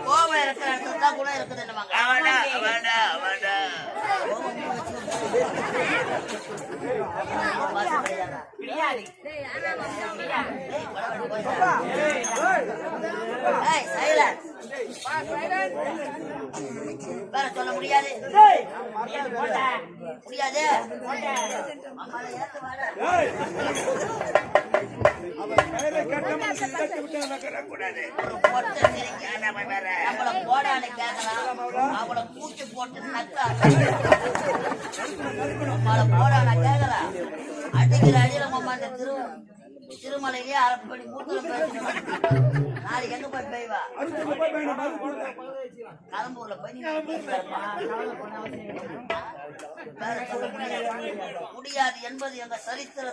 கோபம் இருக்கிற இடத்துல தான் கூட இருக்குது என்னவாங்க வேற சொல்ல முடியாது முடியாது போடான்னு கேட்கலாம் அவளை கூட்டி போட்டு நக்கா போடான கேட்கலாம் அடிக்கிற அடியில அந்த திருமலையிலேயே அரப்படி மூத்துல நாளைக்கு எங்க போய் பெய்வா கலம்பூர்ல போய் முடியாது என்பது எங்க சரித்திர